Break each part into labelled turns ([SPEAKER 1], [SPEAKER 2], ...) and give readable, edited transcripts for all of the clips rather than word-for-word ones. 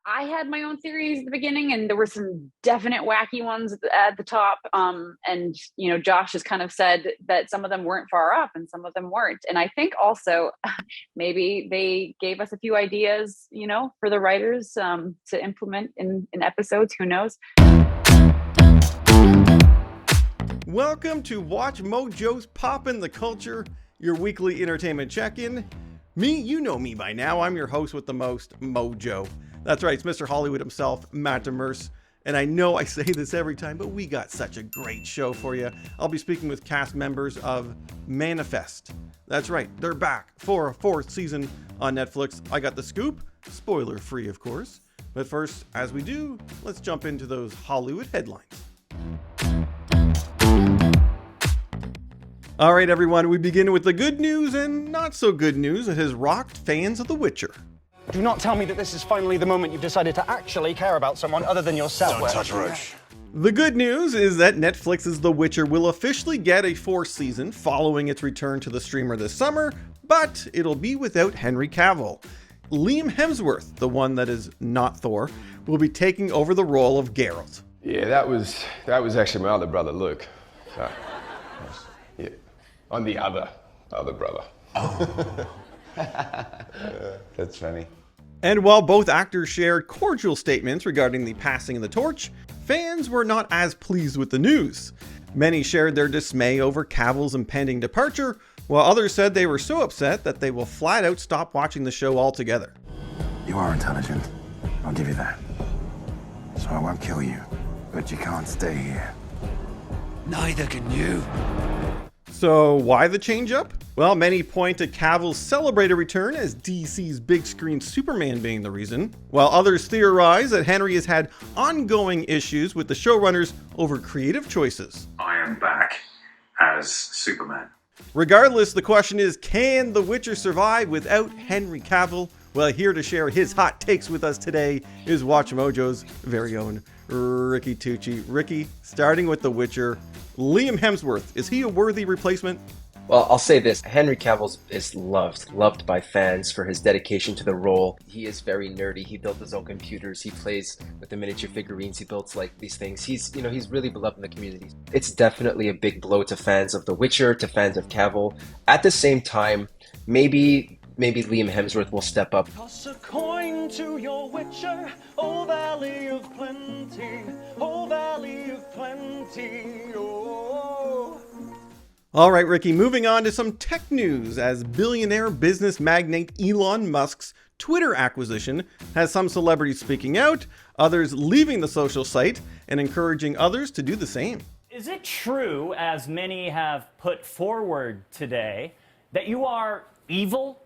[SPEAKER 1] I had my own theories at the beginning, and there were some definite wacky ones at the top. And Josh has kind of said that some of them weren't far off, and some of them weren't. And I think also maybe they gave us a few ideas, for the writers to implement in episodes. Who knows?
[SPEAKER 2] Welcome to WatchMojo's Poppin the Culture, your weekly entertainment check-in. You know me by now. I'm your host with the most, Mojo. That's right, it's Mr. Hollywood himself, Matt Demers. And I know I say this every time, but we got such a great show for you. I'll be speaking with cast members of Manifest. That's right, they're back for a fourth season on Netflix. I got the scoop, spoiler free of course. But first, as we do, let's jump into those Hollywood headlines. All right, everyone, we begin with the good news and not so good news that has rocked fans of The Witcher.
[SPEAKER 3] Do not tell me that this is finally the moment you've decided to actually care about someone other than yourself.
[SPEAKER 4] Don't touch Roach.
[SPEAKER 2] The good news is that Netflix's The Witcher will officially get a fourth season following its return to the streamer this summer, but it'll be without Henry Cavill. Liam Hemsworth, the one that is not Thor, will be taking over the role of Geralt.
[SPEAKER 4] Yeah, that was actually my other brother, Luke. So, yeah, I'm the other brother.
[SPEAKER 5] Oh. That's funny.
[SPEAKER 2] And while both actors shared cordial statements regarding the passing of the torch, fans were not as pleased with the news. Many shared their dismay over Cavill's impending departure, while others said they were so upset that they will flat out stop watching the show altogether.
[SPEAKER 6] You are intelligent, I'll give you that. So I won't kill you, but you can't stay here.
[SPEAKER 5] Neither can you.
[SPEAKER 2] So why the change-up? Well, many point to Cavill's celebrated return as DC's big screen Superman being the reason, while others theorize that Henry has had ongoing issues with the showrunners over creative choices.
[SPEAKER 7] I am back as Superman.
[SPEAKER 2] Regardless, the question is, can The Witcher survive without Henry Cavill? Well, here to share his hot takes with us today is WatchMojo's very own Ricky Tucci. Ricky, starting with The Witcher, Liam Hemsworth, is he a worthy replacement?
[SPEAKER 8] Well, I'll say this, Henry Cavill is loved by fans for his dedication to the role. He is very nerdy. He built his own computers. He plays with the miniature figurines. He builds like these things. He's really beloved in the community. It's definitely a big blow to fans of The Witcher, to fans of Cavill. At the same time, maybe Liam Hemsworth will step up.
[SPEAKER 3] Toss a coin to your Witcher, oh valley of plenty, oh valley of plenty, oh.
[SPEAKER 2] All right, Ricky, moving on to some tech news, as billionaire business magnate Elon Musk's Twitter acquisition has some celebrities speaking out, others leaving the social site, and encouraging others to do the same.
[SPEAKER 9] Is it true, as many have put forward today, that you are evil?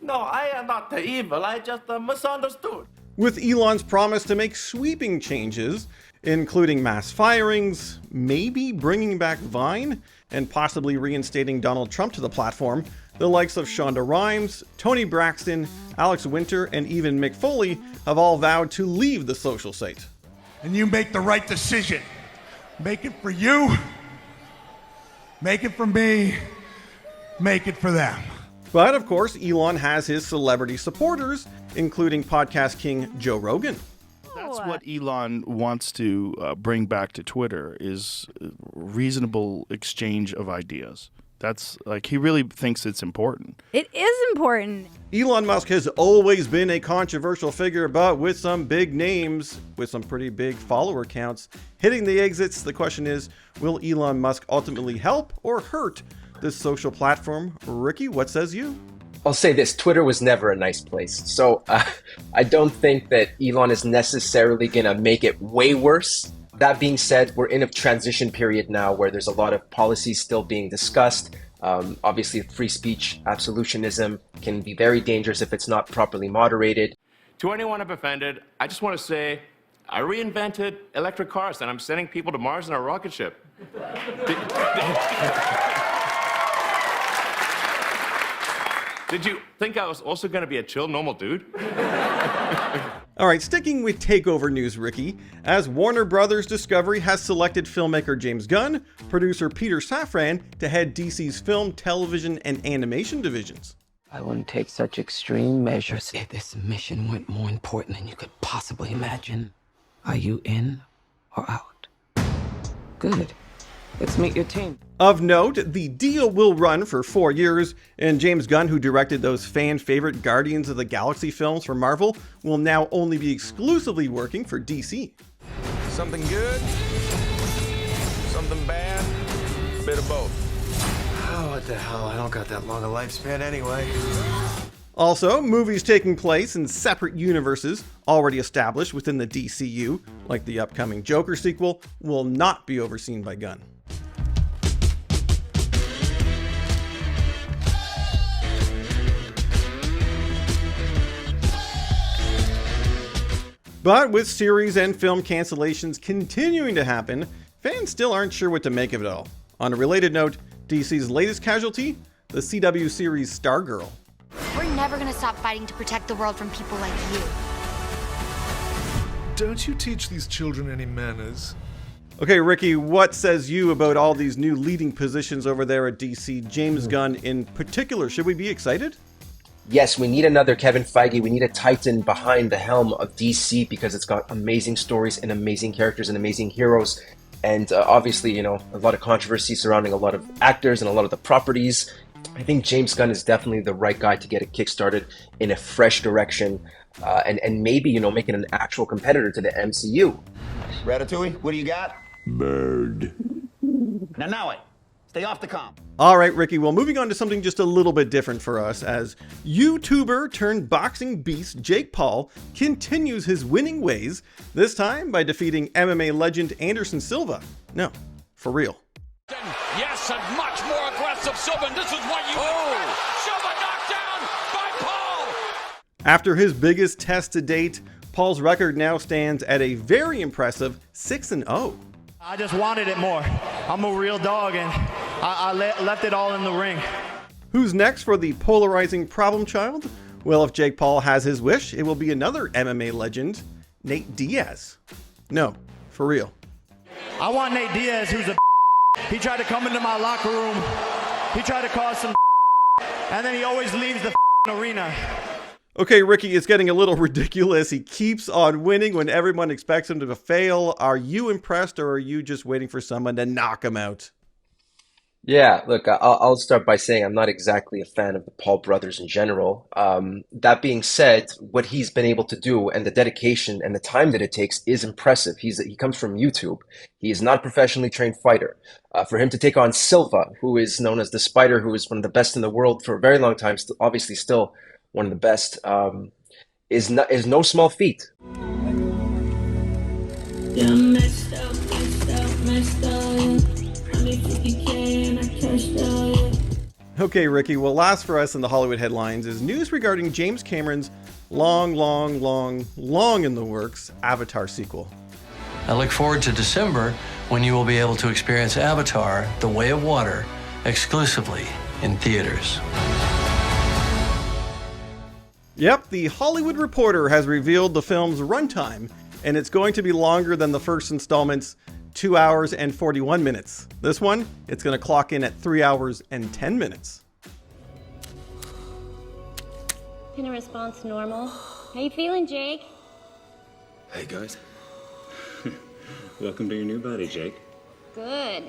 [SPEAKER 10] No, I am not the evil, I just misunderstood.
[SPEAKER 2] With Elon's promise to make sweeping changes, including mass firings, maybe bringing back Vine, and possibly reinstating Donald Trump to the platform, the likes of Shonda Rhimes, Tony Braxton, Alex Winter, and even Mick Foley have all vowed to leave the social site.
[SPEAKER 11] And you make the right decision. Make it for you, make it for me, make it for them.
[SPEAKER 2] But of course, Elon has his celebrity supporters, including podcast king Joe Rogan.
[SPEAKER 12] That's what Elon wants to bring back to Twitter, is reasonable exchange of ideas. That's like, he really thinks it's important.
[SPEAKER 13] It is important.
[SPEAKER 2] Elon Musk has always been a controversial figure, but with some big names, with some pretty big follower counts hitting the exits, the question is, will Elon Musk ultimately help or hurt this social platform? Ricky, what says you?
[SPEAKER 8] I'll say this, Twitter was never a nice place. So I don't think that Elon is necessarily going to make it way worse. That being said, we're in a transition period now where there's a lot of policies still being discussed. Obviously, free speech absolutionism can be very dangerous if it's not properly moderated.
[SPEAKER 10] To anyone I've offended, I just want to say, I reinvented electric cars and I'm sending people to Mars in a rocket ship. Did you think I was also going to be a chill, normal dude?
[SPEAKER 2] All right, sticking with takeover news, Ricky, as Warner Brothers Discovery has selected filmmaker James Gunn, producer Peter Safran to head DC's film, television, and animation divisions.
[SPEAKER 13] I wouldn't take such extreme measures if this mission went more important than you could possibly imagine. Are you in or out? Good. Let's meet your team.
[SPEAKER 2] Of note, the deal will run for 4 years, and James Gunn, who directed those fan-favorite Guardians of the Galaxy films for Marvel, will now only be exclusively working for DC.
[SPEAKER 14] Something good, something bad, a bit of both.
[SPEAKER 6] Oh, what the hell? I don't got that long a lifespan anyway.
[SPEAKER 2] Also, movies taking place in separate universes already established within the DCU, like the upcoming Joker sequel, will not be overseen by Gunn. But with series and film cancellations continuing to happen, fans still aren't sure what to make of it all. On a related note, DC's latest casualty, the CW series Stargirl.
[SPEAKER 15] We're never gonna stop fighting to protect the world from people like you.
[SPEAKER 16] Don't you teach these children any manners?
[SPEAKER 2] Okay, Ricky, what says you about all these new leading positions over there at DC, James Gunn in particular? Should we be excited?
[SPEAKER 8] Yes, we need another Kevin Feige. We need a titan behind the helm of DC because it's got amazing stories and amazing characters and amazing heroes. And obviously, a lot of controversy surrounding a lot of actors and a lot of the properties. I think James Gunn is definitely the right guy to get it kickstarted in a fresh direction and maybe, make it an actual competitor to the MCU.
[SPEAKER 17] Ratatouille, what do you got?
[SPEAKER 6] Bird.
[SPEAKER 17] Now it. Stay off the comm.
[SPEAKER 2] All right, Ricky, well, moving on to something just a little bit different for us, as YouTuber turned boxing beast Jake Paul continues his winning ways, this time by defeating MMA legend Anderson Silva. No, for real.
[SPEAKER 18] Yes, and much more aggressive Silva, and this is what you expect. Silva knocked down by Paul.
[SPEAKER 2] After his biggest test to date, Paul's record now stands at a very impressive 6-0.
[SPEAKER 3] I just wanted it more. I'm a real dog, and I left it all in the ring.
[SPEAKER 2] Who's next for the polarizing problem child? Well, if Jake Paul has his wish, it will be another MMA legend, Nate Diaz. No, for real.
[SPEAKER 3] I want Nate Diaz, who's a He tried to come into my locker room. He tried to cause some and then he always leaves the arena.
[SPEAKER 2] Okay, Ricky, it's getting a little ridiculous. He keeps on winning when everyone expects him to fail. Are you impressed, or are you just waiting for someone to knock him out?
[SPEAKER 8] Yeah, look, I'll start by saying I'm not exactly a fan of the Paul brothers in general. That being said, what he's been able to do and the dedication and the time that it takes is impressive. He comes from YouTube. He is not a professionally trained fighter. For him to take on Silva, who is known as the Spider, who is one of the best in the world for a very long time, obviously still one of the best, is no small feat.
[SPEAKER 19] Yeah, messed up.
[SPEAKER 2] Okay, Ricky, well, last for us in the Hollywood headlines is news regarding James Cameron's long in the works Avatar sequel.
[SPEAKER 5] I look forward to December when you will be able to experience Avatar: The Way of Water exclusively in theaters.
[SPEAKER 2] Yep, the Hollywood Reporter has revealed the film's runtime, and it's going to be longer than the first installment's 2 hours and 41 minutes. This one, it's going to clock in at 3 hours and 10 minutes.
[SPEAKER 20] Can a response normal? How you feeling, Jake?
[SPEAKER 21] Hey, guys. Welcome to your new buddy, Jake.
[SPEAKER 20] Good.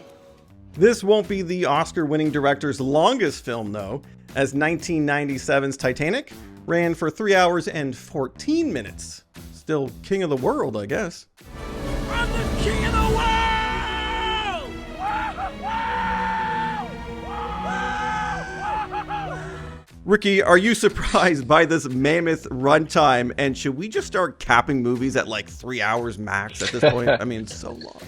[SPEAKER 2] This won't be the Oscar-winning director's longest film, though, as 1997's Titanic ran for 3 hours and 14 minutes. Still king of the world, I guess.
[SPEAKER 18] I'm the king of the world!
[SPEAKER 2] Ricky, are you surprised by this mammoth runtime? And should we just start capping movies at like 3 hours max at this point? I mean, it's so long.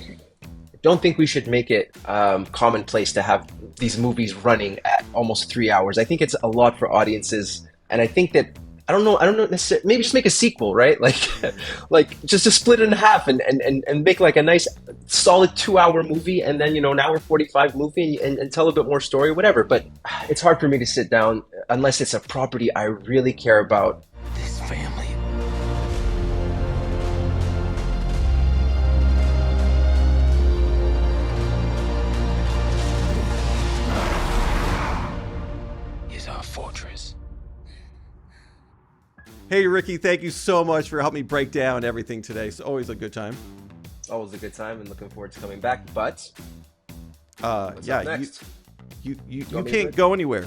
[SPEAKER 8] Don't think we should make it commonplace to have these movies running at almost 3 hours. I think it's a lot for audiences, and I think that I don't know necessarily. Maybe just make a sequel, right? Like just to split it in half and make like a nice solid 2 hour movie, and then an hour 45 movie and tell a bit more story, whatever. But it's hard for me to sit down unless it's a property I really care about.
[SPEAKER 5] This family. Is our fortress.
[SPEAKER 2] Hey, Ricky, thank you so much for helping me break down everything today. It's always a good time.
[SPEAKER 8] Always a good time, and looking forward to coming back. But
[SPEAKER 2] yeah,
[SPEAKER 8] up next?
[SPEAKER 2] you can't go anywhere.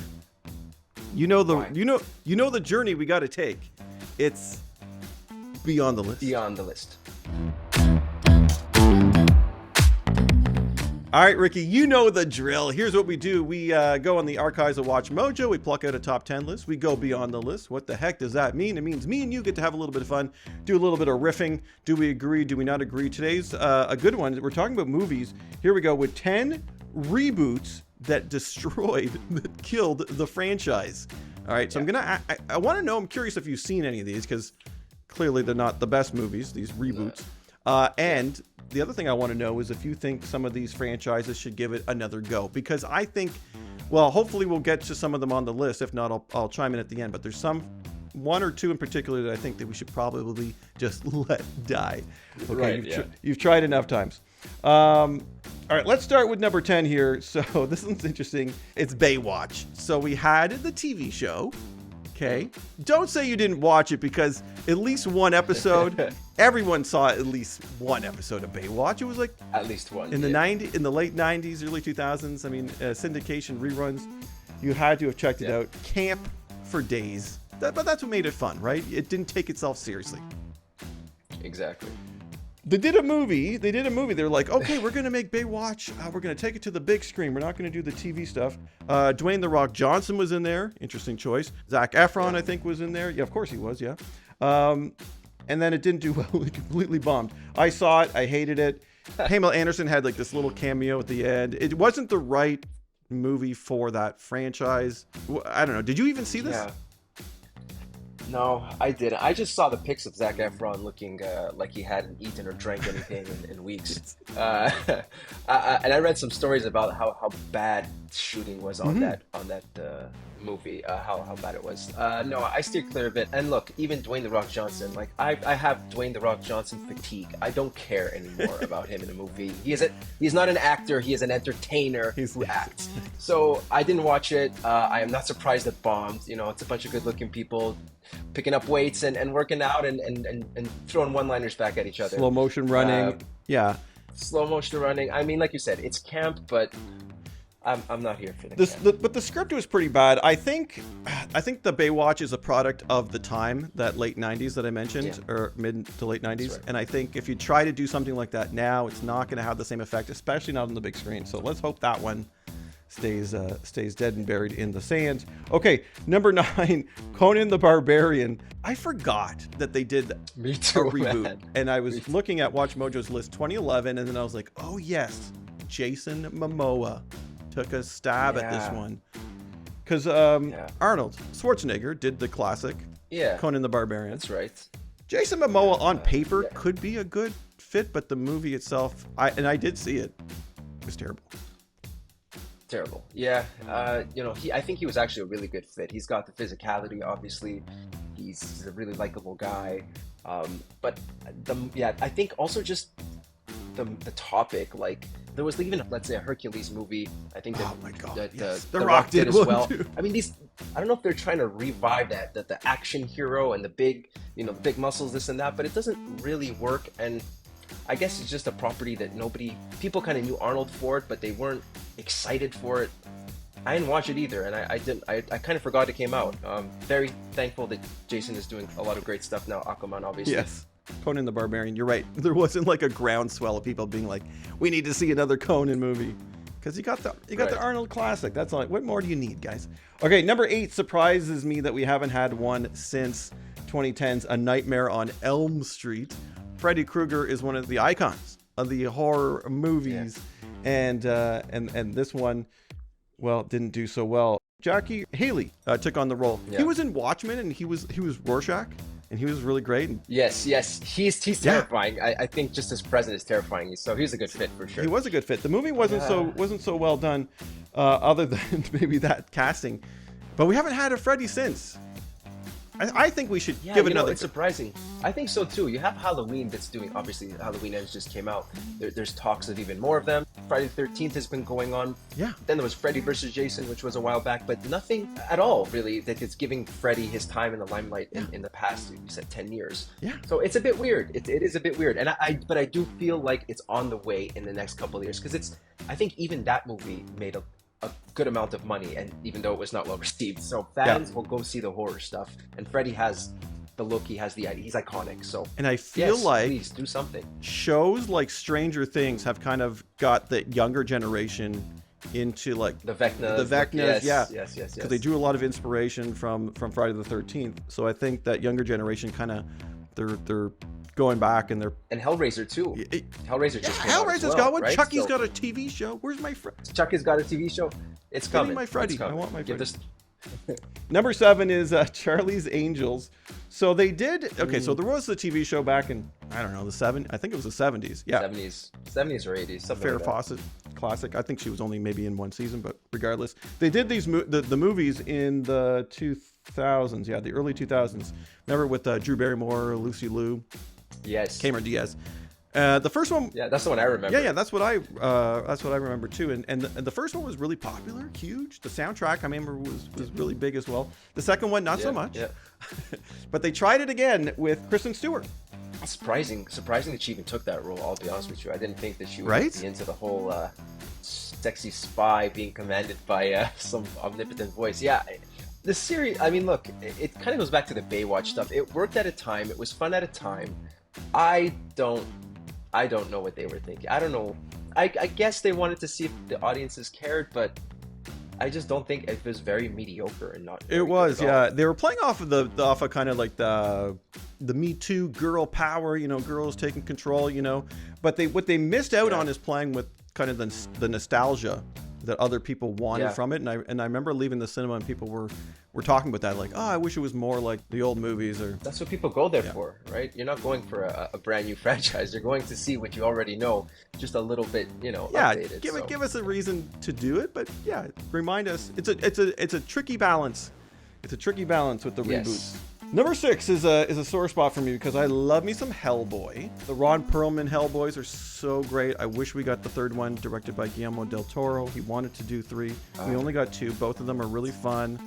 [SPEAKER 2] You know the journey we got to take. It's beyond the list.
[SPEAKER 8] Beyond the list.
[SPEAKER 2] All right, Ricky, you know the drill. Here's what we do. We go on the archives of WatchMojo. We pluck out a top 10 list. We go beyond the list. What the heck does that mean? It means me and you get to have a little bit of fun, do a little bit of riffing. Do we agree? Do we not agree? Today's a good one. We're talking about movies. Here we go with 10 reboots that destroyed, that killed the franchise. All right, so I want to know, I'm curious if you've seen any of these, because clearly they're not the best movies, these reboots. And the other thing I want to know is if you think some of these franchises should give it another go, because I think, well, hopefully we'll get to some of them on the list. If not, I'll chime in at the end, but there's one or two in particular that I think that we should probably just let die. Okay,
[SPEAKER 8] Right,
[SPEAKER 2] you've tried enough times. All right, let's start with number 10 here. So this one's interesting. It's Baywatch. So we had the TV show. Okay. Don't say you didn't watch it, because at least one episode, everyone saw at least one episode of Baywatch. It was like
[SPEAKER 8] at least one
[SPEAKER 2] in the late 90s, early 2000s. I mean, syndication reruns. You had to have checked it out. Camp for days. But that's what made it fun, right? It didn't take itself seriously.
[SPEAKER 8] Exactly.
[SPEAKER 2] They did a movie. They're like, okay, we're going to make Baywatch. We're going to take it to the big screen. We're not going to do the TV stuff. Dwayne "The Rock" Johnson was in there. Interesting choice. Zac Efron, I think, was in there. Yeah, of course he was, yeah. And then it didn't do well. It completely bombed. I saw it. I hated it. Pamela Anderson had like this little cameo at the end. It wasn't the right movie for that franchise. I don't know. Did you even see this?
[SPEAKER 8] Yeah. No, I didn't. I just saw the pics of Zac Efron looking like he hadn't eaten or drank anything in weeks. And I read some stories about how bad shooting was on that movie, how bad it was. No, I steer clear of it. And look, even Dwayne "The Rock" Johnson, like I have Dwayne "The Rock" Johnson fatigue. I don't care anymore about him in a movie. He's not an actor. He is an entertainer who acts. So I didn't watch it. I am not surprised it bombed. You know, it's a bunch of good-looking people picking up weights and working out and throwing one-liners back at each other.
[SPEAKER 2] Slow motion running. Yeah.
[SPEAKER 8] Slow motion running. I mean, like you said, it's camp, but I'm not here for the
[SPEAKER 2] but the script was pretty bad. I think the Baywatch is a product of the time, that late 90s that I mentioned, or mid to late 90s. Right. And I think if you try to do something like that now, it's not going to have the same effect, especially not on the big screen. So let's hope that one stays dead and buried in the sand. Okay, number 9, Conan the Barbarian. I forgot that they did a reboot. Man. And I was looking at WatchMojo's list 2011, and then I was like, oh yes, Jason Momoa took a stab at this one. Because Arnold Schwarzenegger did the classic Conan the Barbarian.
[SPEAKER 8] That's right.
[SPEAKER 2] Jason Momoa on paper could be a good fit, but the movie itself, I did see it, was terrible.
[SPEAKER 8] Terrible. Yeah. I think he was actually a really good fit. He's got the physicality, obviously. He's a really likable guy. But I think also just the topic, like there was even, let's say, a Hercules movie. I think that
[SPEAKER 2] The Rock did as well.
[SPEAKER 8] Too. I mean, I don't know if they're trying to revive that the action hero and the big muscles, this and that, but it doesn't really work. And I guess it's just a property that people kind of knew Arnold for it, but they weren't excited for it. I didn't watch it either, and I kind of forgot it came out. Very thankful that Jason is doing a lot of great stuff now. Aquaman, obviously.
[SPEAKER 2] Yes. Conan the Barbarian, you're right. There wasn't like a groundswell of people being like, we need to see another Conan movie. Because you got the Arnold classic. That's all. What more do you need, guys? Okay, number 8 surprises me that we haven't had one since 2010's A Nightmare on Elm Street. Freddy Krueger is one of the icons of the horror movies, and this one, well, didn't do so well. Jackie Haley took on the role. Yeah. He was in Watchmen, and he was Rorschach, and he was really great.
[SPEAKER 8] Yes, he's terrifying. I think just his presence is terrifying. So he's a good fit for sure.
[SPEAKER 2] He was a good fit. The movie wasn't so well done, other than maybe that casting. But we haven't had a Freddy since. I think we should give it another.
[SPEAKER 8] It's surprising. I think so too. You have Halloween that's doing, obviously Halloween Ends just came out. There's talks of even more of them. Friday the 13th has been going on.
[SPEAKER 2] Yeah.
[SPEAKER 8] Then there was Freddy versus Jason, which was a while back, but nothing at all really that is giving Freddy his time in the limelight in the past, you said 10 years.
[SPEAKER 2] Yeah.
[SPEAKER 8] So it's a bit weird. It is a bit weird. And but I do feel like it's on the way in the next couple of years, because I think even that movie made a good amount of money, and even though it was not well received, so fans will go see the horror stuff, and Freddy has the look, he has the idea, he's iconic. So
[SPEAKER 2] and I feel like
[SPEAKER 8] please do something.
[SPEAKER 2] Shows like Stranger Things have kind of got the younger generation into like
[SPEAKER 8] the Vecnas, yes,
[SPEAKER 2] because they drew a lot of inspiration from Friday the 13th. So I think that younger generation kind of they're going back, and
[SPEAKER 8] Hellraiser too. Hellraiser just came out as
[SPEAKER 2] Hellraiser's
[SPEAKER 8] well,
[SPEAKER 2] got one.
[SPEAKER 8] right?
[SPEAKER 2] Chucky's got a TV show. Where's my friend?
[SPEAKER 8] Chucky's got a TV show. It's
[SPEAKER 2] Give me
[SPEAKER 8] coming.
[SPEAKER 2] my Freddy.
[SPEAKER 8] It's coming.
[SPEAKER 2] I want my Freddy.
[SPEAKER 8] This...
[SPEAKER 2] Number 7 is Charlie's Angels. So they did. Okay, so there was the TV show back in, I don't know, I think it was the 70s. Yeah,
[SPEAKER 8] 70s or 80s. Something
[SPEAKER 2] Farrah
[SPEAKER 8] like that.
[SPEAKER 2] Fawcett classic. I think she was only maybe in one season, but regardless, they did these the movies in the 2000s. Yeah, the early 2000s. Remember with Drew Barrymore, Lucy Liu.
[SPEAKER 8] Yes.
[SPEAKER 2] Cameron Diaz. The first one.
[SPEAKER 8] Yeah, that's the one I remember.
[SPEAKER 2] Yeah, that's what I remember too. And the first one was really popular, huge. The soundtrack I remember was really big as well. The second one not so much.
[SPEAKER 8] Yeah.
[SPEAKER 2] But they tried it again with Kristen Stewart.
[SPEAKER 8] Surprising that she even took that role. I'll be honest with you. I didn't think that she would be into the whole sexy spy being commanded by some omnipotent voice. Yeah. The series, I mean, look, it kind of goes back to the Baywatch stuff. It worked at a time. It was fun at a time. I don't know what they were thinking. I don't know. I guess they wanted to see if the audiences cared, but I just don't think it was very mediocre and not.
[SPEAKER 2] It was, yeah. They were playing off of kind of like the Me Too girl power, girls taking control, But what they missed out on is playing with kind of the nostalgia that other people wanted from it. And I remember leaving the cinema and people were talking about that, like, oh, I wish it was more like the old movies. Or
[SPEAKER 8] that's what people go there for, right? You're not going for a brand new franchise. You're going to see what you already know, just a little bit, updated.
[SPEAKER 2] Give us a reason to do it, but remind us. It's a tricky balance. It's a tricky balance with the reboots. Number 6 is a sore spot for me because I love me some Hellboy. The Ron Perlman Hellboys are so great. I wish we got the third one, directed by Guillermo del Toro. He wanted to do 3. We only got 2. Both of them are really fun.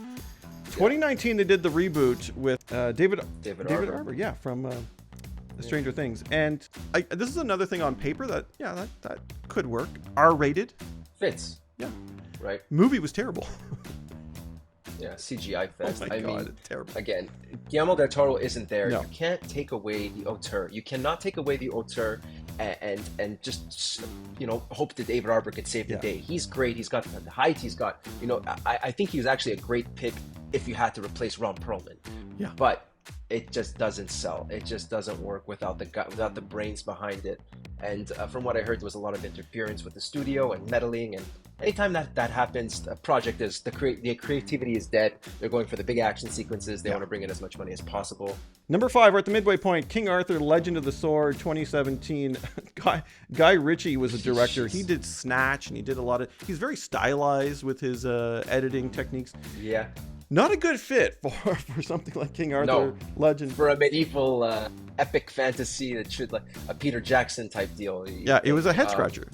[SPEAKER 2] 2019, they did the reboot with David Arbor, from Stranger Things. And this is another thing on paper that could work. R-rated.
[SPEAKER 8] Fits.
[SPEAKER 2] Yeah.
[SPEAKER 8] Right.
[SPEAKER 2] Movie was terrible.
[SPEAKER 8] Yeah, CGI fest.
[SPEAKER 2] Oh my God, it's terrible.
[SPEAKER 8] Again, Guillermo del Toro isn't there.
[SPEAKER 2] No.
[SPEAKER 8] You can't take away the auteur. You cannot take away the auteur and just hope that David Arbor could save the day. He's great. He's got the height. He's got I think he was actually a great pick if you had to replace Ron Perlman.
[SPEAKER 2] Yeah.
[SPEAKER 8] But it just doesn't sell. It just doesn't work without the brains behind it. And from what I heard, there was a lot of interference with the studio and meddling. And anytime that happens, a project is the creativity is dead. They're going for the big action sequences. They want to bring in as much money as possible.
[SPEAKER 2] Number 5, we're at the midway point. King Arthur, Legend of the Sword, 2017. Guy Ritchie was a director. He did Snatch, and he did a lot of. He's very stylized with his editing techniques.
[SPEAKER 8] Yeah.
[SPEAKER 2] Not a good fit for something like King Arthur Legend.
[SPEAKER 8] For a medieval epic fantasy that should like a Peter Jackson type deal.
[SPEAKER 2] Yeah, it was a head scratcher.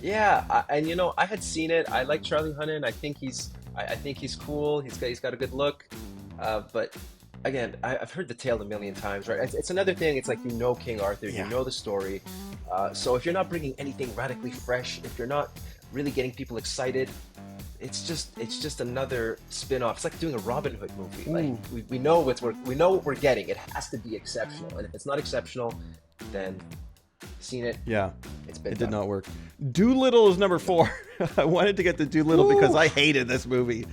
[SPEAKER 8] And I had seen it. I like Charlie Hunnam. I think he's cool. He's got a good look. But again, I've heard the tale a million times, right? It's another thing. It's like King Arthur, you know the story. So if you're not bringing anything radically fresh, if you're not really getting people excited, it's just another spin-off. It's like doing a Robin Hood movie. Like we know what we're getting. It has to be exceptional, and if it's not exceptional, then seen it.
[SPEAKER 2] Yeah,
[SPEAKER 8] it
[SPEAKER 2] did not work. Doolittle is number 4. I wanted to get to Doolittle because I hated this movie,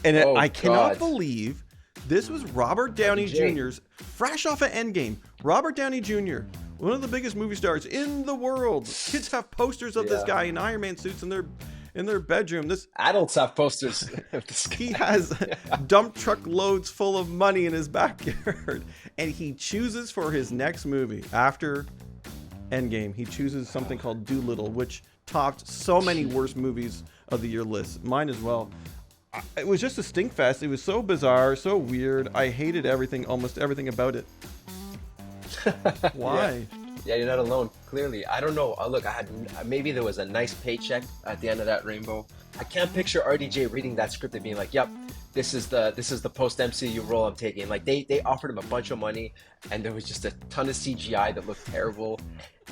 [SPEAKER 2] and I cannot believe this was Robert Downey Jr.'s fresh off of Endgame. Robert Downey Jr., one of the biggest movie stars in the world. Kids have posters of this guy in Iron Man suits in their bedroom. This
[SPEAKER 8] adults have posters of this guy.
[SPEAKER 2] He has dump truck loads full of money in his backyard, and he chooses for his next movie after Endgame, he chooses something called Doolittle, which topped so many worst movies of the year lists. Mine as well. it was just a stink fest. It was so bizarre, so weird. I hated everything, almost everything about it. Why?
[SPEAKER 8] Yeah, you're not alone. Clearly, I don't know. Look, maybe there was a nice paycheck at the end of that rainbow. I can't picture RDJ reading that script and being like, "Yep, this is the post MCU role I'm taking." Like they offered him a bunch of money, and there was just a ton of CGI that looked terrible.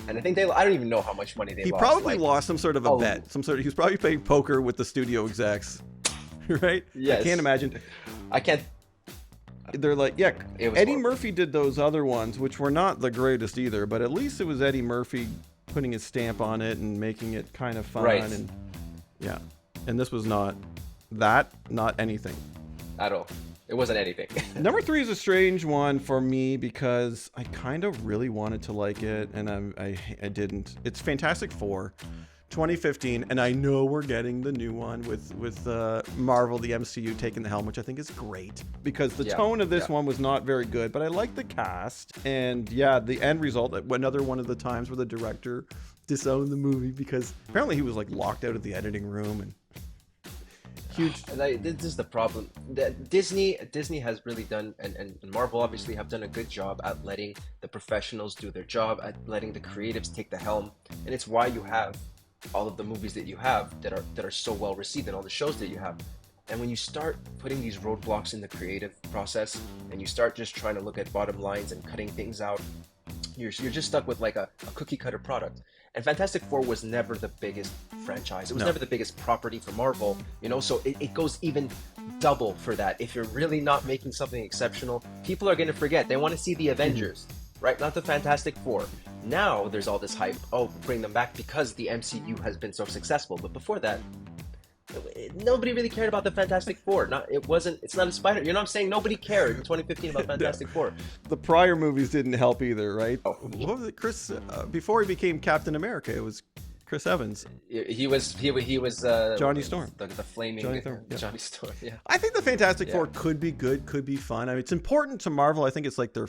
[SPEAKER 8] And I think I don't even know how much money they lost.
[SPEAKER 2] He probably lost some sort of a bet. He was probably playing poker with the studio execs, right?
[SPEAKER 8] Yes.
[SPEAKER 2] I can't imagine.
[SPEAKER 8] I can't.
[SPEAKER 2] They're like, yeah, Eddie
[SPEAKER 8] horrible.
[SPEAKER 2] Murphy did those other ones, which were not the greatest either, but at least it was Eddie Murphy putting his stamp on it and making it kind of fun.
[SPEAKER 8] Right.
[SPEAKER 2] And yeah, and this was not that, not anything.
[SPEAKER 8] At all. It wasn't anything.
[SPEAKER 2] Number 3 is a strange one for me because I kind of really wanted to like it, and I didn't. It's Fantastic Four. 2015, and I know we're getting the new one with Marvel, the MCU taking the helm, which I think is great because the tone of this one was not very good, but I like the cast, and yeah, the end result, another one of the times where the director disowned the movie because apparently he was like locked out of the editing room and huge.
[SPEAKER 8] This is the problem. Disney has really done, and Marvel obviously have done a good job at letting the professionals do their job, at letting the creatives take the helm, and it's why you have all of the movies that you have that are so well received and all the shows that you have. And when you start putting these roadblocks in the creative process and you start just trying to look at bottom lines and cutting things out, you're just stuck with like a cookie cutter product. And Fantastic Four was never the biggest franchise. It was never the biggest property for Marvel, so it goes even double for that. If you're really not making something exceptional, people are going to forget. They want to see the Avengers, right? Not the Fantastic Four. Now there's all this hype. Oh, bring them back because the MCU has been so successful. But before that, nobody really cared about the Fantastic Four. It's not a spider. You know what I'm saying? Nobody cared in 2015 about Fantastic Four.
[SPEAKER 2] The prior movies didn't help either, right? What was it, Chris? Before he became Captain America, it was Chris Evans.
[SPEAKER 8] He was
[SPEAKER 2] Johnny Storm.
[SPEAKER 8] The flaming
[SPEAKER 2] Johnny Storm. Yeah.
[SPEAKER 8] Johnny Storm. Yeah.
[SPEAKER 2] I think the Fantastic Four could be good, could be fun. I mean, it's important to Marvel. I think it's like their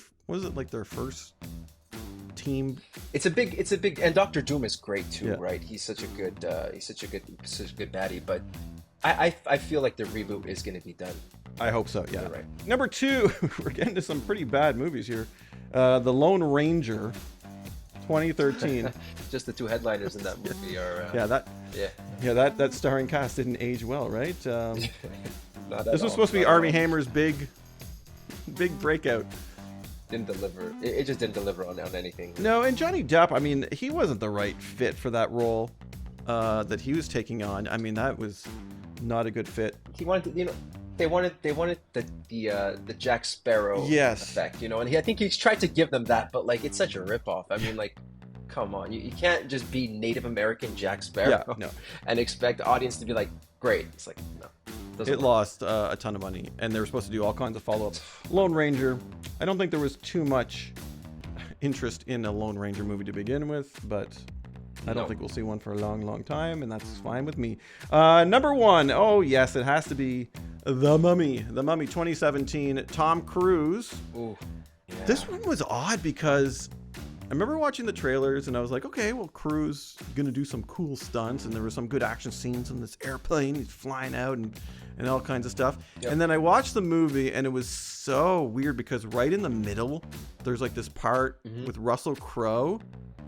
[SPEAKER 2] first team.
[SPEAKER 8] It's a big, and Doctor Doom is great too, right? He's such a good baddie. But I feel like the reboot is going to be done.
[SPEAKER 2] I hope so. Yeah.
[SPEAKER 8] You're right.
[SPEAKER 2] Number 2, we're getting to some pretty bad movies here. The Lone Ranger, 2013.
[SPEAKER 8] Just the 2 headliners in that movie are.
[SPEAKER 2] That starring cast didn't age well, right? This was supposed to be Armie Hammer's big breakout.
[SPEAKER 8] Didn't deliver. It just didn't deliver on anything.
[SPEAKER 2] No, and Johnny Depp, I mean, he wasn't the right fit for that role that he was taking on. I mean, that was not a good fit.
[SPEAKER 8] He wanted to, they wanted the Jack Sparrow effect, and I think he's tried to give them that, but like it's such a ripoff. I mean, like, come on, you can't just be Native American Jack Sparrow and expect the audience to be like, great. It's like, no.
[SPEAKER 2] It lost a ton of money, and they were supposed to do all kinds of follow-ups. Lone Ranger, I don't think there was too much interest in a Lone Ranger movie to begin with, but I don't think we'll see one for a long, long time, and that's fine with me. Number 1, oh yes, it has to be The Mummy. The Mummy 2017, Tom Cruise.
[SPEAKER 8] Ooh, yeah.
[SPEAKER 2] This one was odd because I remember watching the trailers and I was like, okay, well, Cruise gonna do some cool stunts, and there were some good action scenes on this airplane. He's flying out and all kinds of stuff. Yep. And then I watched the movie and it was so weird because right in the middle, there's like this part with Russell Crowe,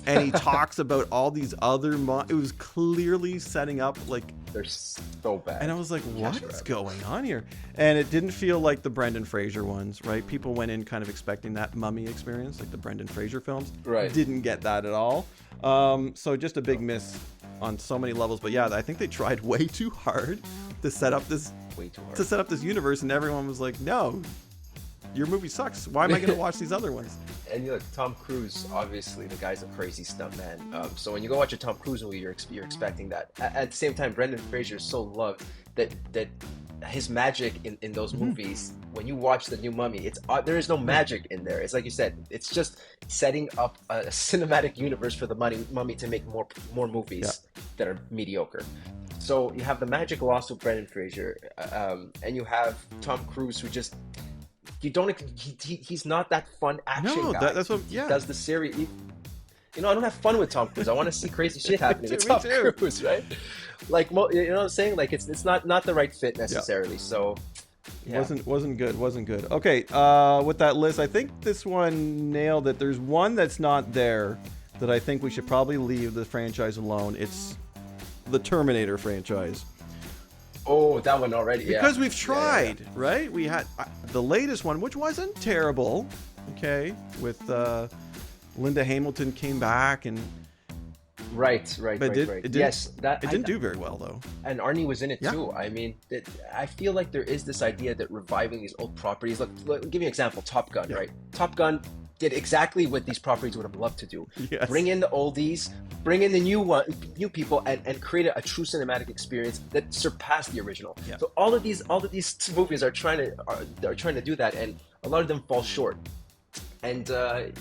[SPEAKER 2] and he talks about all these other it was clearly setting up like
[SPEAKER 8] they're so bad.
[SPEAKER 2] And I was like, what is going on here? And it didn't feel like the Brendan Fraser ones, right? People went in kind of expecting that Mummy experience, like the Brendan Fraser films.
[SPEAKER 8] Right.
[SPEAKER 2] Didn't get that at all. So just a big miss on so many levels. But yeah, I think they tried way too hard to set up this universe, and everyone was like, no, your movie sucks. Why am I going to watch these other ones?
[SPEAKER 8] And look, Tom Cruise, obviously the guy's a crazy stuntman. So when you go watch a Tom Cruise movie, you're expecting that. At the same time, Brendan Fraser is so loved that his magic in those movies, when you watch the new Mummy, there is no magic in there. It's like you said, it's just setting up a cinematic universe for the Mummy to make more movies that are mediocre. So you have the magic lost with Brendan Fraser, and you have Tom Cruise, who just he's not that fun action guy.
[SPEAKER 2] That's what.
[SPEAKER 8] He does the series. You know, I don't have fun with Tom Cruise. I want to see crazy shit happening with
[SPEAKER 2] Me
[SPEAKER 8] Tom
[SPEAKER 2] too.
[SPEAKER 8] Cruise, right? Like, you know what I'm saying? Like, it's not the right fit necessarily. So, yeah.
[SPEAKER 2] Wasn't good. Okay, with that list, I think this one nailed it. There's one that's not there that I think we should probably leave the franchise alone. It's the Terminator franchise.
[SPEAKER 8] Oh, that one already.
[SPEAKER 2] Because we've tried, right? We had the latest one, which wasn't terrible. Okay, with Linda Hamilton came back and.
[SPEAKER 8] Right.
[SPEAKER 2] It didn't do very well though.
[SPEAKER 8] And Arnie was in it too. I mean, I feel like there is this idea that reviving these old properties. Look, give me an example. Top Gun, right? Top Gun did exactly what these properties would have loved to do.
[SPEAKER 2] Yes.
[SPEAKER 8] Bring in the oldies, bring in the new people, and create a true cinematic experience that surpassed the original.
[SPEAKER 2] Yeah.
[SPEAKER 8] So all of these movies are trying to do that, and a lot of them fall short. And I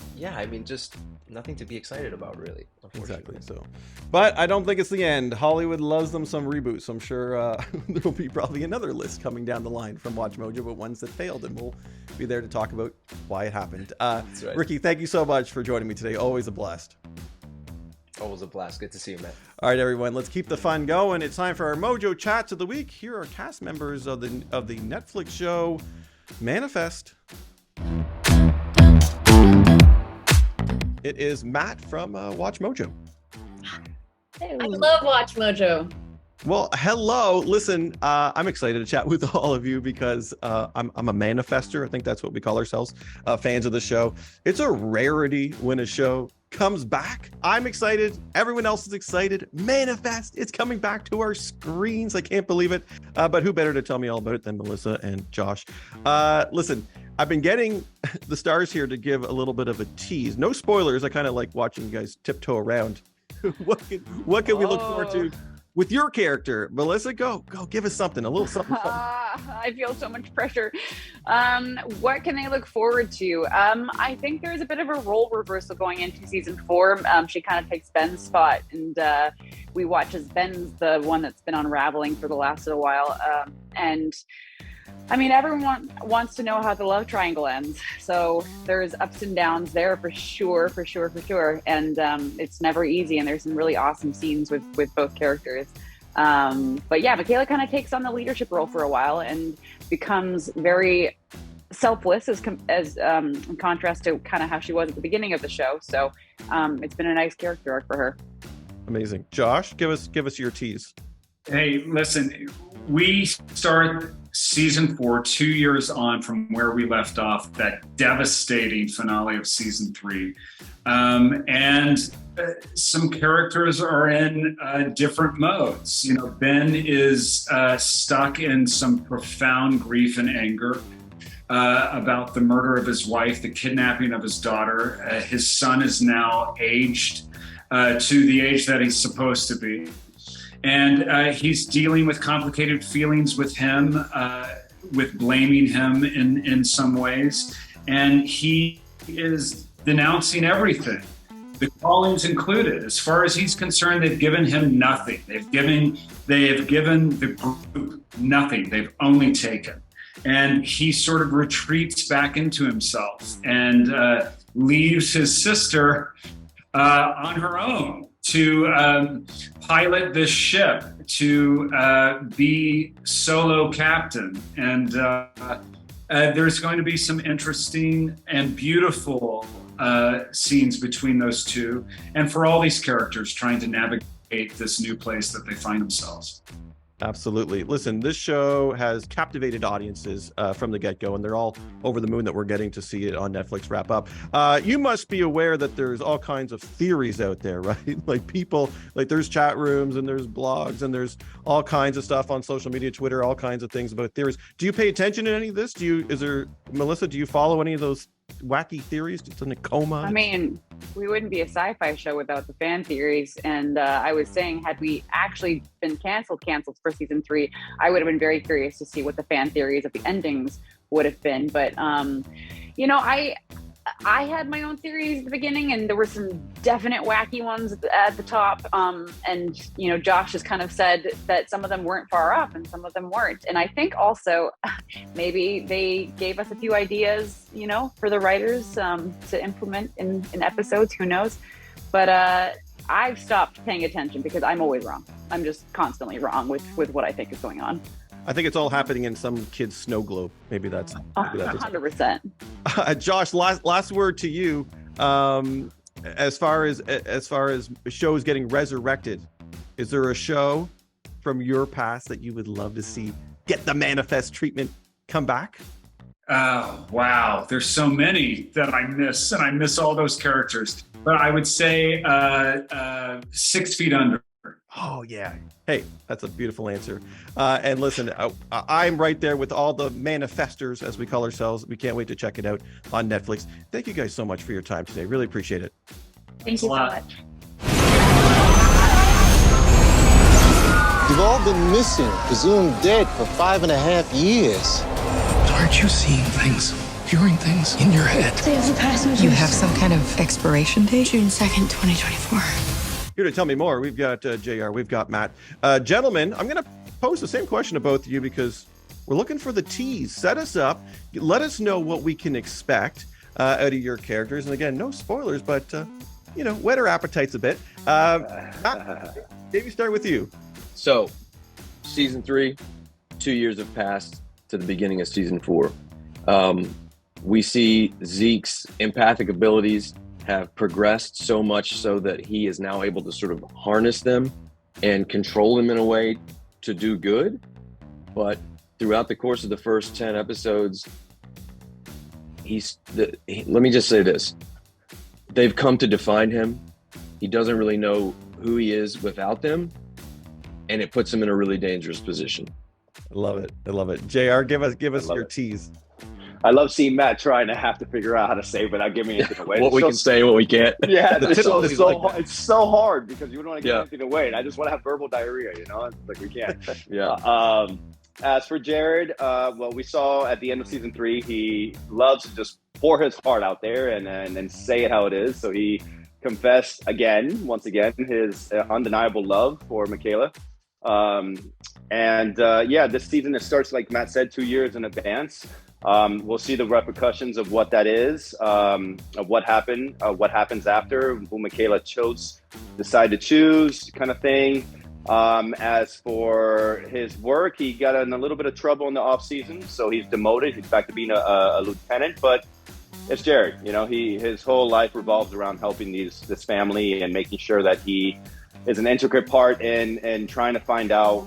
[SPEAKER 8] mean, just nothing to be excited about, really.
[SPEAKER 2] Exactly. So, but I don't think it's the end. Hollywood loves them some reboots. I'm sure there will be probably another list coming down the line from WatchMojo, but ones that failed, and we'll be there to talk about why it happened.
[SPEAKER 8] That's right.
[SPEAKER 2] Ricky, thank you so much for joining me today. Always a blast.
[SPEAKER 8] Always a blast. Good to see you, man.
[SPEAKER 2] All right, everyone, let's keep the fun going. It's time for our Mojo Chats of the week. Here are cast members of the Netflix show Manifest. It is Matt from WatchMojo.
[SPEAKER 1] I love WatchMojo.
[SPEAKER 2] Well, hello. Listen, I'm excited to chat with all of you because I'm a manifester. I think that's what we call ourselves, fans of the show. It's a rarity when a show comes back. I'm excited. Everyone else is excited. Manifest. It's coming back to our screens. I can't believe it. But who better to tell me all about it than Melissa and Josh? Listen, I've been getting the stars here to give a little bit of a tease. No spoilers. I kind of like watching you guys tiptoe around. What can we look forward to with your character? Melissa, go give us something, a little something fun.
[SPEAKER 1] I feel so much pressure. What can they look forward to? I think there's a bit of a role reversal going into season 4. She kind of takes Ben's spot, and we watch as Ben's the one that's been unraveling for the last little while. And I mean, everyone wants to know how the love triangle ends. So there's ups and downs there for sure. And it's never easy. And there's some really awesome scenes with both characters. But yeah, Michaela kind of takes on the leadership role for a while and becomes very selfless as in contrast to kind of how she was at the beginning of the show. So it's been a nice character arc for her.
[SPEAKER 2] Amazing. Josh, give us your tease.
[SPEAKER 19] Hey, listen, we start season 4 2 years on from where we left off, that devastating finale of season 3. And some characters are in different modes. You know, Ben is stuck in some profound grief and anger about the murder of his wife, the kidnapping of his daughter. His son is now aged to the age that he's supposed to be. And he's dealing with complicated feelings with him, with blaming him in some ways. And he is denouncing everything, the callings included. As far as he's concerned, they've given him nothing. They have given the group nothing. They've only taken. And he sort of retreats back into himself and leaves his sister on her own to pilot this ship, to be solo captain. And there's going to be some interesting and beautiful scenes between those two, and for all these characters trying to navigate this new place that they find themselves.
[SPEAKER 2] Absolutely. Listen, this show has captivated audiences from the get-go, and they're all over the moon that we're getting to see it on Netflix wrap up. You must be aware that there's all kinds of theories out there, right? Like people, like there's chat rooms and there's blogs and there's all kinds of stuff on social media, Twitter, all kinds of things about theories. Do you pay attention to any of this? Melissa, do you follow any of those wacky theories? It's in a coma.
[SPEAKER 1] I mean, we wouldn't be a sci-fi show without the fan theories. And I was saying, had we actually been canceled for season 3, I would have been very curious to see what the fan theories of the endings would have been. But you know, I had my own theories at the beginning, and there were some definite wacky ones at the top. And, you know, Josh has kind of said that some of them weren't far off and some of them weren't. And I think also maybe they gave us a few ideas, you know, for the writers to implement in episodes. Who knows? But I've stopped paying attention because I'm always wrong. I'm just constantly wrong with what I think is going on.
[SPEAKER 2] I think it's all happening in some kid's snow globe. Maybe that's
[SPEAKER 1] 100%.
[SPEAKER 2] Josh, last word to you. As far as shows getting resurrected, is there a show from your past that you would love to see get the manifest treatment come back?
[SPEAKER 19] Oh, wow. There's so many that I miss, and I miss all those characters. But I would say 6 Feet Under.
[SPEAKER 2] Oh, yeah. Hey, that's a beautiful answer. And listen, I'm right there with all the manifestors, as we call ourselves. We can't wait to check it out on Netflix. Thank you guys so much for your time today. Really appreciate it.
[SPEAKER 1] Thank you so much.
[SPEAKER 4] You've all been missing, presumed dead for 5.5 years.
[SPEAKER 13] Aren't you seeing things, hearing things in your head?
[SPEAKER 22] You have some kind of expiration date?
[SPEAKER 15] June 2nd, 2024.
[SPEAKER 2] Here to tell me more, we've got JR, we've got Matt. Gentlemen, I'm going to pose the same question to both of you because we're looking for the tease. Set us up. Let us know what we can expect out of your characters. And again, no spoilers, but, whet our appetites a bit. Matt, maybe start with you.
[SPEAKER 23] So, season 3, 2 years have passed to the beginning of season 4. We see Zeke's empathic abilities have progressed so much so that he is now able to sort of harness them and control them in a way to do good. But throughout the course of the first 10 episodes, let me just say this. They've come to define him. He doesn't really know who he is without them, and it puts him in a really dangerous position.
[SPEAKER 2] I love it. I love it. JR, give us your tease.
[SPEAKER 24] I love seeing Matt trying to have to figure out how to say without giving anything away.
[SPEAKER 23] What we can say, what we can't.
[SPEAKER 24] Yeah, it's so hard because you don't want to give anything away, and I just want to have verbal diarrhea. It's like we can't.
[SPEAKER 23] Yeah.
[SPEAKER 24] As for Jared, well, we saw at the end of season 3, he loves to just pour his heart out there and say it how it is. So he confessed once again, his undeniable love for Michaela. This season, it starts, like Matt said, 2 years in advance. We'll see the repercussions of what that is, of what happened, what happens after, who Michaela decide to choose kind of thing. As for his work, he got in a little bit of trouble in the off season, so he's demoted. He's back to being a lieutenant, but it's Jared. His whole life revolves around helping this family and making sure that he is an intricate part in trying to find out,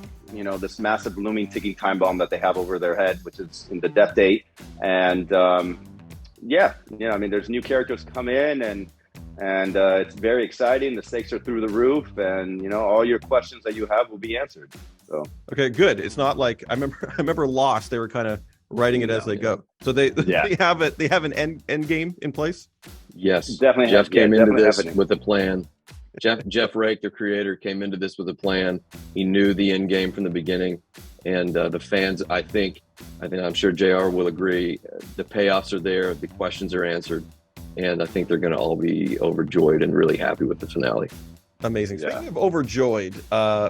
[SPEAKER 24] this massive looming ticking time bomb that they have over their head, which is in the death date. And there's new characters come in and it's very exciting. The stakes are through the roof, and all your questions that you have will be answered. So
[SPEAKER 2] okay, good. It's not like I remember Lost. They were kind of writing it as they go. So they have an end game in place.
[SPEAKER 23] Yes,
[SPEAKER 24] definitely.
[SPEAKER 23] Jeff came into this with a plan. Jeff Rake, the creator, came into this with a plan. He knew the end game from the beginning, and the fans, I'm sure JR will agree, the payoffs are there, the questions are answered, and I think they're going to all be overjoyed and really happy with the finale.
[SPEAKER 2] Amazing. Speaking of overjoyed,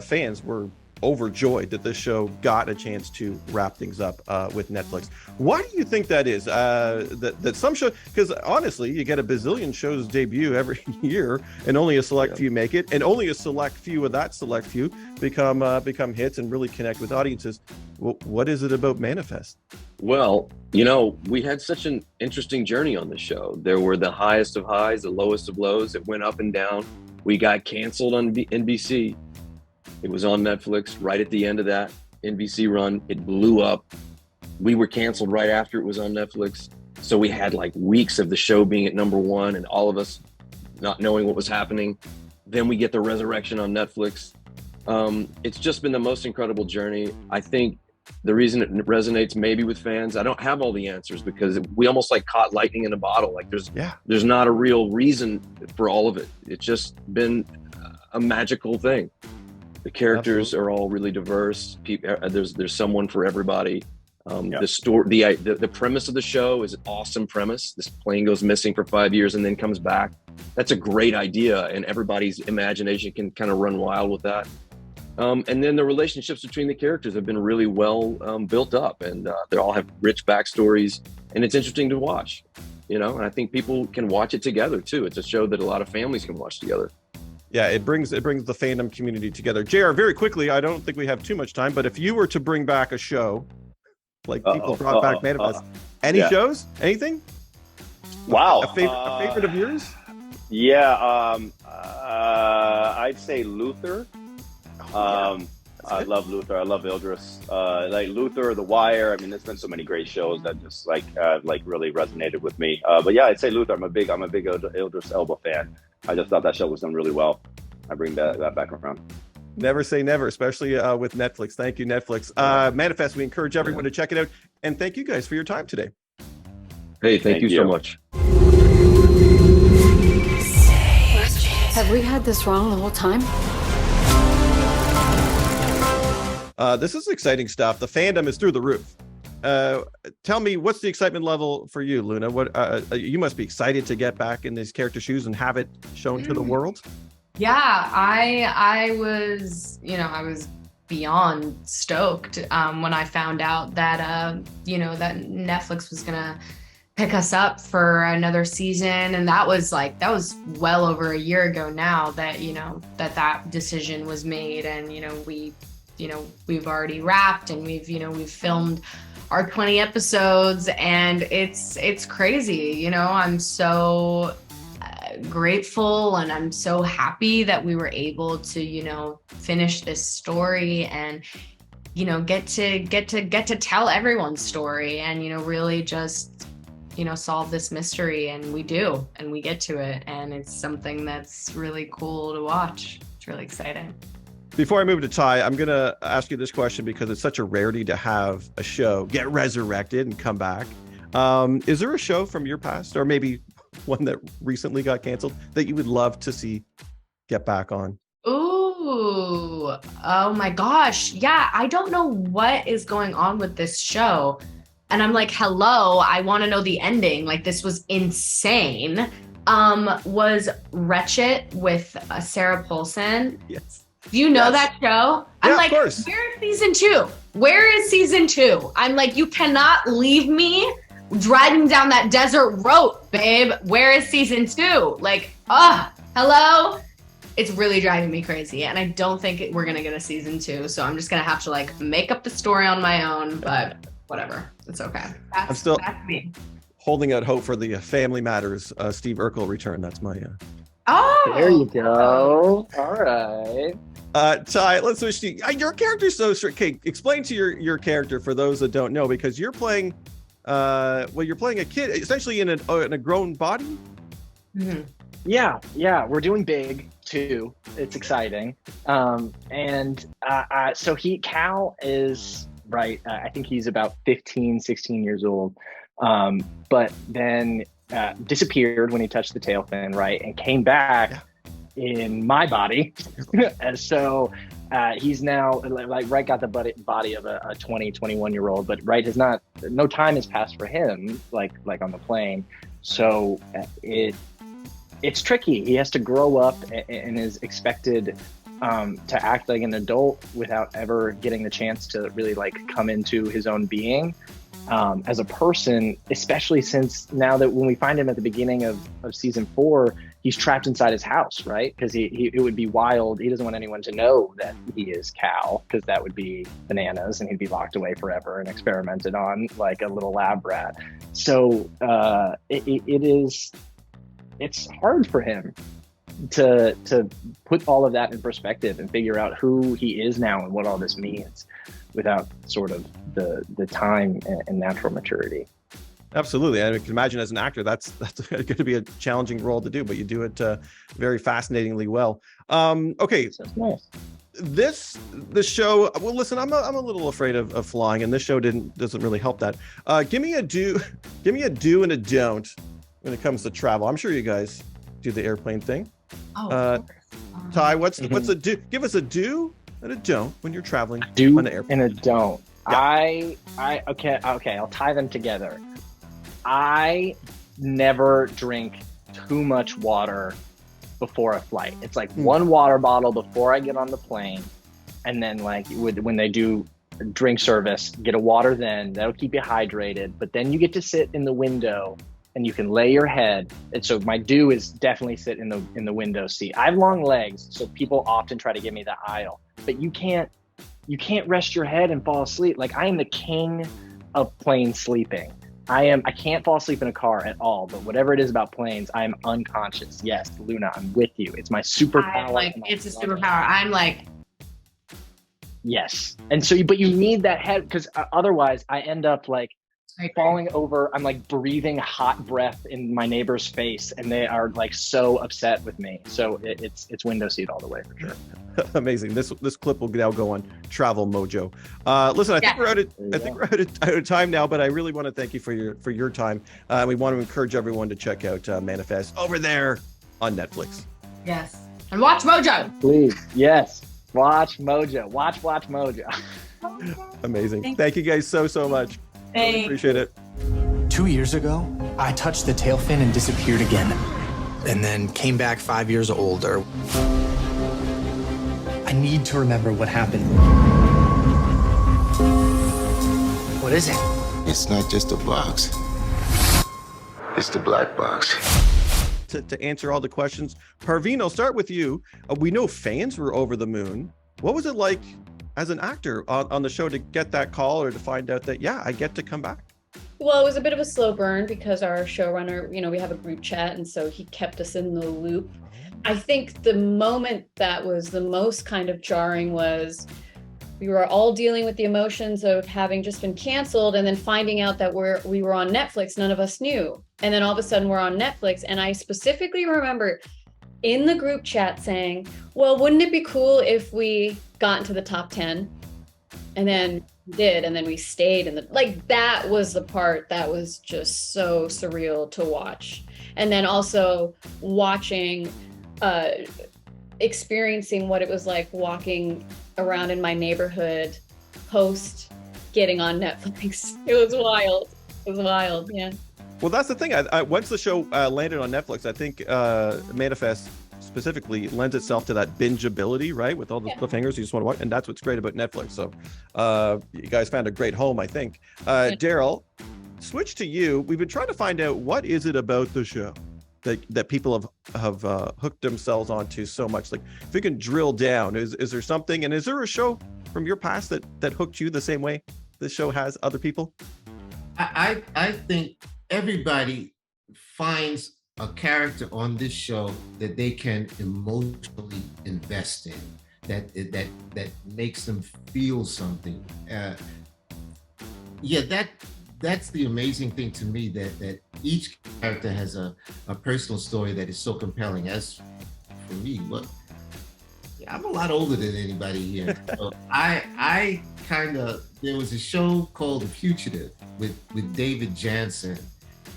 [SPEAKER 2] fans were overjoyed that this show got a chance to wrap things up with Netflix. Why do you think that is? That some show, because honestly, you get a bazillion shows debut every year, and only a select few make it, and only a select few of that select few become hits and really connect with audiences. What is it about Manifest?
[SPEAKER 23] Well, we had such an interesting journey on the show. There were the highest of highs, the lowest of lows. It went up and down. We got canceled on NBC. It was on Netflix right at the end of that NBC run. It blew up. We were canceled right after it was on Netflix. So we had like weeks of the show being at #1 and all of us not knowing what was happening. Then we get the resurrection on Netflix. It's just been the most incredible journey. I think the reason it resonates maybe with fans, I don't have all the answers because we almost like caught lightning in a bottle. Like there's not a real reason for all of it. It's just been a magical thing. The characters are all really diverse. There's someone for everybody. The story, the premise of the show is an awesome premise. This plane goes missing for 5 years and then comes back. That's a great idea, and everybody's imagination can kind of run wild with that. And then the relationships between the characters have been really well built up, and they all have rich backstories, and it's interesting to watch, and I think people can watch it together too. It's a show that a lot of families can watch together.
[SPEAKER 2] Yeah, it brings the fandom community together. JR, very quickly, I don't think we have too much time, but if you were to bring back a show, like people brought back Manifest, any shows, anything?
[SPEAKER 24] Wow.
[SPEAKER 2] A favorite of yours?
[SPEAKER 24] Yeah, I'd say Luther. I love Luther. I love Idris. Like Luther, The Wire. I mean, there's been so many great shows that just like really resonated with me. But yeah, I'd say Luther. I'm a big Idris Elba fan. I just thought that show was done really well. I bring that back around.
[SPEAKER 2] Never say never, especially with Netflix. Thank you, Netflix. Manifest, we encourage everyone to check it out. And thank you guys for your time today.
[SPEAKER 23] Hey, thank you so much.
[SPEAKER 15] Have we had this wrong the whole time?
[SPEAKER 2] This is exciting stuff. The fandom is through the roof. Tell me, what's the excitement level for you, Luna? What you must be excited to get back in these character shoes and have it shown to the world.
[SPEAKER 7] Yeah, I was, I was beyond stoked when I found out that that Netflix was gonna pick us up for another season, and that was well over a year ago now that that decision was made, and we've already wrapped, and we've filmed our 20 episodes, and it's crazy. I'm so grateful, and I'm so happy that we were able to finish this story and get to tell everyone's story, and really just solve this mystery, and we do, and we get to it, and it's something that's really cool to watch. It's really exciting.
[SPEAKER 2] Before I move to Ty, I'm going to ask you this question because it's such a rarity to have a show get resurrected and come back. Is there a show from your past, or maybe one that recently got canceled, that you would love to see get back on?
[SPEAKER 7] Ooh, oh my gosh. Yeah, I don't know what is going on with this show. And I'm like, hello, I want to know the ending. Like, this was insane. Was Wretched with Sarah Paulson.
[SPEAKER 2] Yes.
[SPEAKER 7] Do you know that show? I'm like, where is season 2? Where is season 2? I'm like, you cannot leave me driving down that desert road, babe. Where is season 2? Like, hello? It's really driving me crazy. And I don't think we're going to get a season 2. So I'm just going to have to make up the story on my own, but whatever. It's okay. That's me.
[SPEAKER 2] Holding out hope for the Family Matters Steve Urkel return. That's my
[SPEAKER 9] there you go. All right.
[SPEAKER 2] Ty, let's switch to you. Your character's so strict. Okay, explain to your character for those that don't know, because you're playing you're playing a kid essentially in a grown body.
[SPEAKER 9] Mm-hmm. Yeah, we're doing big too. It's exciting. So Cal is right. I think he's about 15, 16 years old. But then disappeared when he touched the tail fin, right, and came back in my body. And so he's now Wright got the body of a 21 year old, but Wright has no time has passed for him like on the plane. So it's tricky. He has to grow up and is expected to act like an adult without ever getting the chance to really come into his own being as a person, especially since now that when we find him at the beginning of season 4, he's trapped inside his house, right? Because it would be wild. He doesn't want anyone to know that he is Cal, because that would be bananas, and he'd be locked away forever and experimented on like a little lab rat. So it's hard for him to put all of that in perspective and figure out who he is now and what all this means without sort of the time and natural maturity.
[SPEAKER 2] Absolutely. I can imagine as an actor, that's going to be a challenging role to do, but you do it very fascinatingly well. Okay.
[SPEAKER 9] That's nice.
[SPEAKER 2] This show, well, listen, I'm a little afraid of flying, and this show doesn't really help that. Give me a do and a don't when it comes to travel. I'm sure you guys do the airplane thing. Ty, what's a do? Give us a do and a don't when you're traveling on the airplane.
[SPEAKER 9] And a don't.
[SPEAKER 2] Yeah.
[SPEAKER 9] Okay, I'll tie them together. I never drink too much water before a flight. It's like one water bottle before I get on the plane, and then like when they do drink service, get a water then. That'll keep you hydrated. But then you get to sit in the window and you can lay your head. And so my do is definitely sit in the window seat. I have long legs, so people often try to give me the aisle. But you can't rest your head and fall asleep. Like, I am the king of plane sleeping. I can't fall asleep in a car at all, but whatever it is about planes, I'm unconscious. Yes, Luna, I'm with you. It's my superpower.
[SPEAKER 7] It's a superpower. I'm like,
[SPEAKER 9] yes. And so, but you need that head, because otherwise I end up like falling over. I'm like breathing hot breath in my neighbor's face, and they are like so upset with me. So it's window seat all the way for sure.
[SPEAKER 2] Amazing. This clip will now go on Travel Mojo. Listen, I think we're out of time now, but I really want to thank you for your time. We want to encourage everyone to check out Manifest over there on Netflix.
[SPEAKER 7] yes. And WatchMojo.
[SPEAKER 9] Please, yes. WatchMojo. Watch Mojo.
[SPEAKER 2] Amazing. Thank you guys so much. Really appreciate it.
[SPEAKER 10] 2 years ago, I touched the tail fin and disappeared again. And then came back 5 years older. I need to remember what happened. What is it?
[SPEAKER 4] It's not just a box. It's the black box.
[SPEAKER 2] To answer all the questions, Parveen, I'll start with you. We know fans were over the moon. What was it like as an actor on the show to get that call, or to find out that, yeah, I get to come back?
[SPEAKER 1] Well, it was a bit of a slow burn because our showrunner, we have a group chat, and so he kept us in the loop. I think the moment that was the most kind of jarring was we were all dealing with the emotions of having just been canceled, and then finding out that we were on Netflix. None of us knew. And then all of a sudden we're on Netflix. And I specifically remember in the group chat saying, well, wouldn't it be cool if we got into the top 10? And then we did, and then we stayed in that was the part that was just so surreal to watch. And then also watching, experiencing what it was like walking around in my neighborhood post getting on Netflix. It was wild. Yeah.
[SPEAKER 2] Well, that's the thing. Once the show landed on Netflix, I think Manifest specifically lends itself to that bingeability, right? With all the cliffhangers you just want to watch. And that's what's great about Netflix. So you guys found a great home, I think. Daryl, switch to you. We've been trying to find out, what is it about the show that people have hooked themselves onto so much? Like, if we can drill down, is there something, and is there a show from your past that hooked you the same way this show has other people?
[SPEAKER 11] I think everybody finds a character on this show that they can emotionally invest in, that makes them feel something. That's the amazing thing to me, that each character has a personal story that is so compelling. As for me, I'm a lot older than anybody here. So I there was a show called The Fugitive with David Jansen,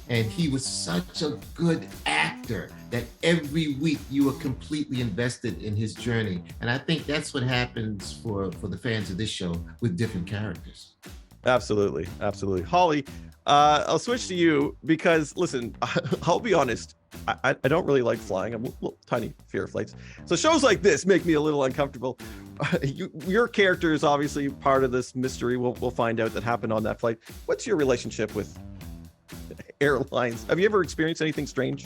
[SPEAKER 11] and he was such a good actor that every week you were completely invested in his journey. And I think that's what happens for the fans of this show with different characters.
[SPEAKER 2] Absolutely. Holly, I'll switch to you because, listen, I'll be honest, I don't really like flying. I'm a little tiny fear of flights. So shows like this make me a little uncomfortable. Your character is obviously part of this mystery. We'll find out that happened on that flight. What's your relationship with airlines? Have you ever experienced anything strange?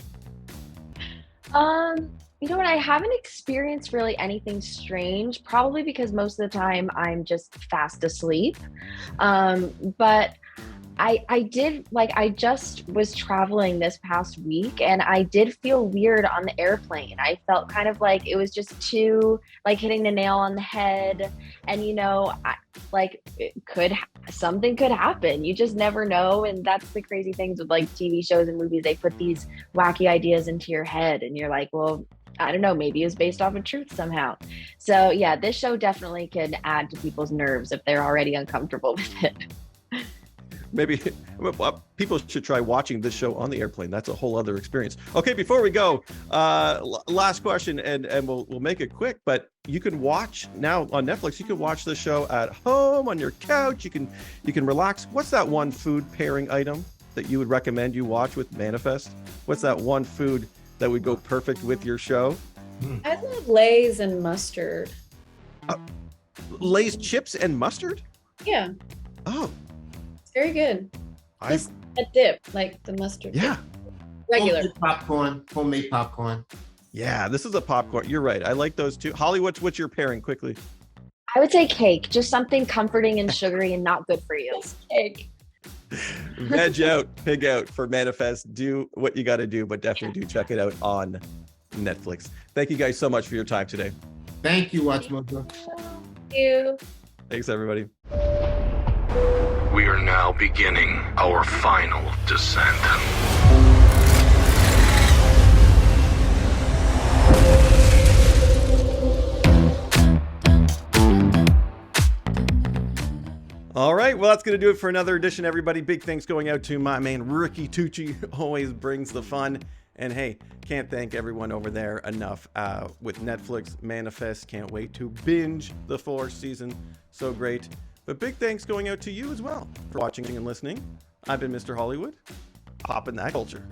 [SPEAKER 12] You know what? I haven't experienced really anything strange, probably because most of the time I'm just fast asleep. But I just was traveling this past week, and I did feel weird on the airplane. I felt kind of like it was just too, like, hitting the nail on the head. And, something could happen. You just never know. And that's the crazy things with like TV shows and movies. They put these wacky ideas into your head, and you're like, well, I don't know, maybe it's based off of truth somehow. So yeah, this show definitely can add to people's nerves if they're already uncomfortable with it.
[SPEAKER 2] Maybe people should try watching this show on the airplane. That's a whole other experience. Okay, before we go, last question, and we'll make it quick, but you can watch now on Netflix. You can watch the show at home on your couch. You can relax. What's that one food pairing item that you would recommend you watch with Manifest? What's that one food that would go perfect with your show?
[SPEAKER 1] I love Lay's and mustard.
[SPEAKER 2] Lay's chips and mustard?
[SPEAKER 6] Yeah,
[SPEAKER 2] Oh,
[SPEAKER 6] it's very good.
[SPEAKER 2] I
[SPEAKER 6] Just a dip, like the mustard.
[SPEAKER 2] yeah.
[SPEAKER 6] dip. Regular.
[SPEAKER 11] Homemade popcorn.
[SPEAKER 2] Yeah, this is a popcorn. You're right. I like those too. Holly, what's your pairing quickly?
[SPEAKER 12] I would say cake, just something comforting and sugary and not good for you.
[SPEAKER 6] Cake.
[SPEAKER 2] Veg out, pig out for Manifest. Do what you got to do, but definitely do check it out on Netflix. Thank you guys so much for your time today.
[SPEAKER 11] Thank you, WatchMojo.
[SPEAKER 6] Thank you.
[SPEAKER 2] Thanks, everybody.
[SPEAKER 14] We are now beginning our final descent.
[SPEAKER 2] All right, well, that's going to do it for another edition, everybody. Big thanks going out to my man, Ricky Tucci. Always brings the fun. And hey, can't thank everyone over there enough with Netflix Manifest. Can't wait to binge the 4th season. So great. But big thanks going out to you as well for watching and listening. I've been Mr. Hollywood. Poppin' that culture.